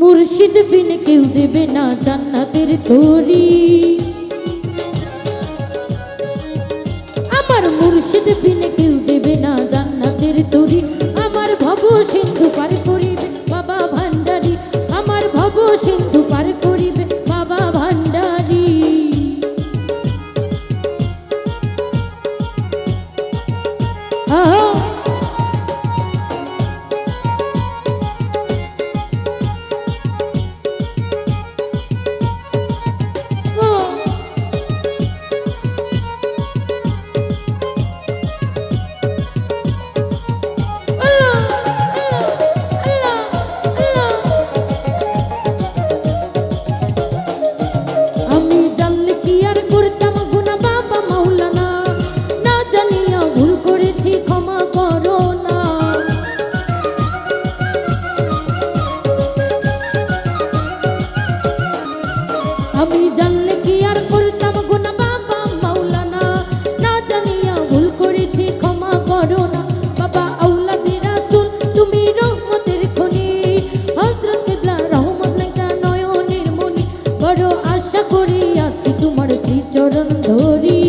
মুর্শিদ বিন কেউ দেবে না জান্নাতের তরি। আমার মুর্শিদ বিন কেউ দেবে না জান্নাতের তরি। আমার ভব সিন্ধু পার করিবে বাবা ভান্ডারি। আমার ভব সিন্ধু পার করিবে বাবা ভান্ডারি। আমি জানলে কি আর করতাম গুনাহ বাবা মাওলানা, না জানিয়া ভুল করেছি ক্ষমা করো না। বাবা আওলাদে রাসূল তুমি রহমতের খনি, হযরত কিবলা রহমত লেখা নয়নের মনি। বড় আশা করি আছি তোমার শ্রীচরণ ধরি,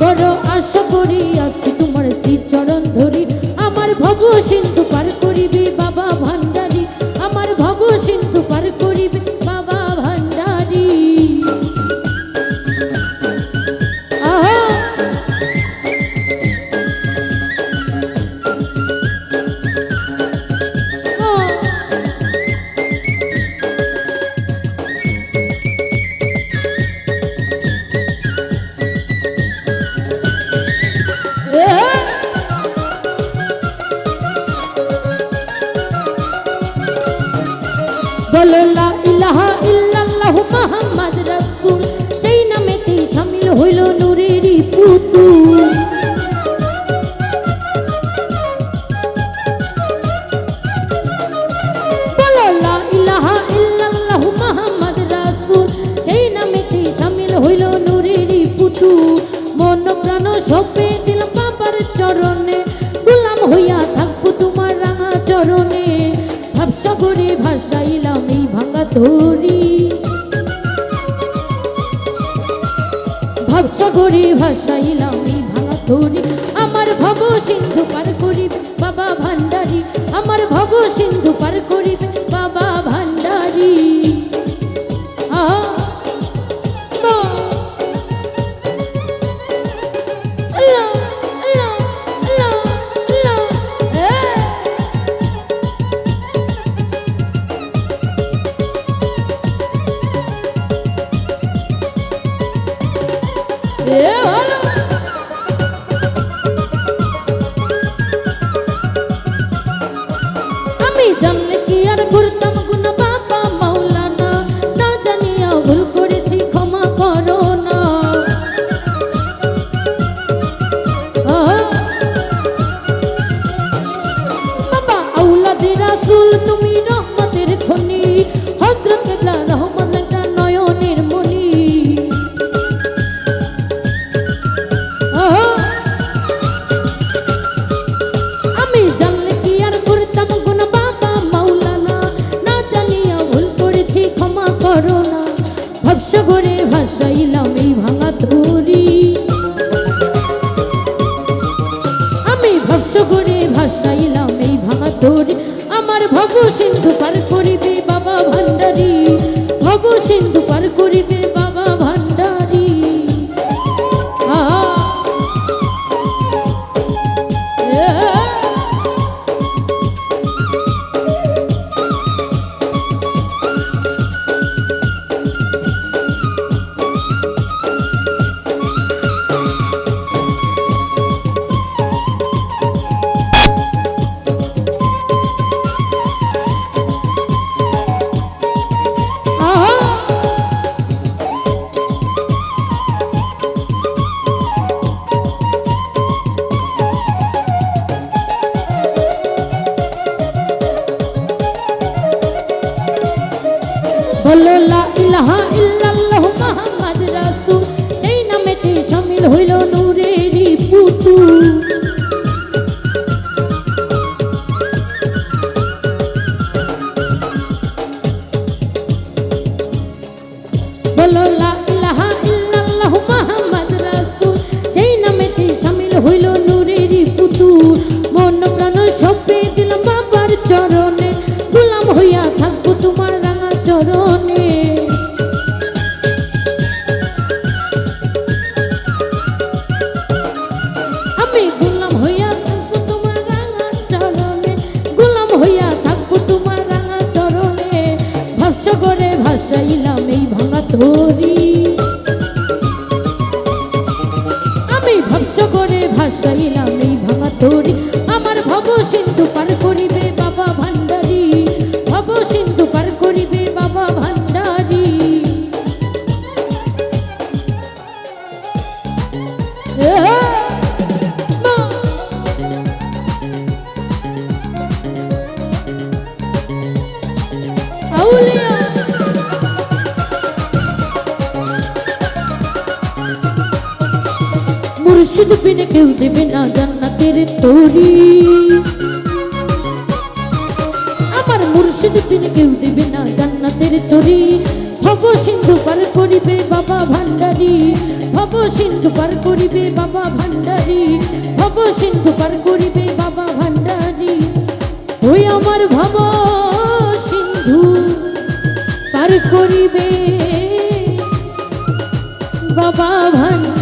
বড় আশা করি আছি তোমার শ্রীচরণ ধরি। আমার ভব সিন্ধু পার করিবে বাবা ভান্ডারি। আমার ভব সিন্ধু পার করিবে বাবা ভান্ডারি। বলো লা ইলাহা ইল্লাল্লাহু মুহাম্মদ রাসূল, সেই নামেতে শামিল হইল নূরেরই পুতুল। বলো লা ইলাহা ইল্লাল্লাহু মুহাম্মদ রাসূল, সেই নামেতে শামিল হইল নূরেরই পুতুল। মন প্রাণ সপে দিলাম বাবার চরণে, গোলাম হইয়া থাকবো তোমার রাঙা চরণে। ভাবসাগরে ভাসাইলাম এই ভাঙা তরি, ভাবসাগরে ভাসাইলাম এই ভাঙা তরি। আমার ভব সিন্ধু পার করিবে বাবা ভান্ডারি। আমার ভব সিন্ধু পার করিবে বাবা ভান্ডারি। আমি জানলে কি আর করতাম গুনাহ বাবা মাওলানা, না জানিয়া ভুল করেছি ক্ষমা করো না। বাবা আওলাদে রাসূল তুমি রহমতের খনি, হযরত কিবলা রহমত লেখা নয়নের মনি। আমি জানলে কি আর করতাম গুনাহ বাবা মাওলানা, না জানিয়া ভুল করেছি ক্ষমা করো না। ভাবসাগরে ভাসাইলাম এই ভাঙা তরি, আমি ভাবসাগরে ভাসাইলাম এই ভাঙা তরি। আমার ভব সিন্ধু পার করিবে বাবা ভান্ডারি। ভব সিন্ধু পার করিবে বাবা ভান্ডারি। বলো লা ইলাহা ইল্লাল্লাহু মুহাম্মদ রাসূল, সেই নামেতে শামিল হইল নূরেরই পুতুল। মুর্শিদ বিনে কেউ দেবে না জান্নাতের তরি, আমার মুর্শিদ বিনে কেউ দেবে না জান্নাতের তরি। ভব সিন্ধু পার করিবে বাবা ভান্ডারী, ভব সিন্ধু পার করিবে বাবা ভান্ডারী, ভব সিন্ধু পার করিবে বাবা ভান্ডারী। ওই আমার ভব সিন্ধু পার করিবে বাবা ভান্ডারী।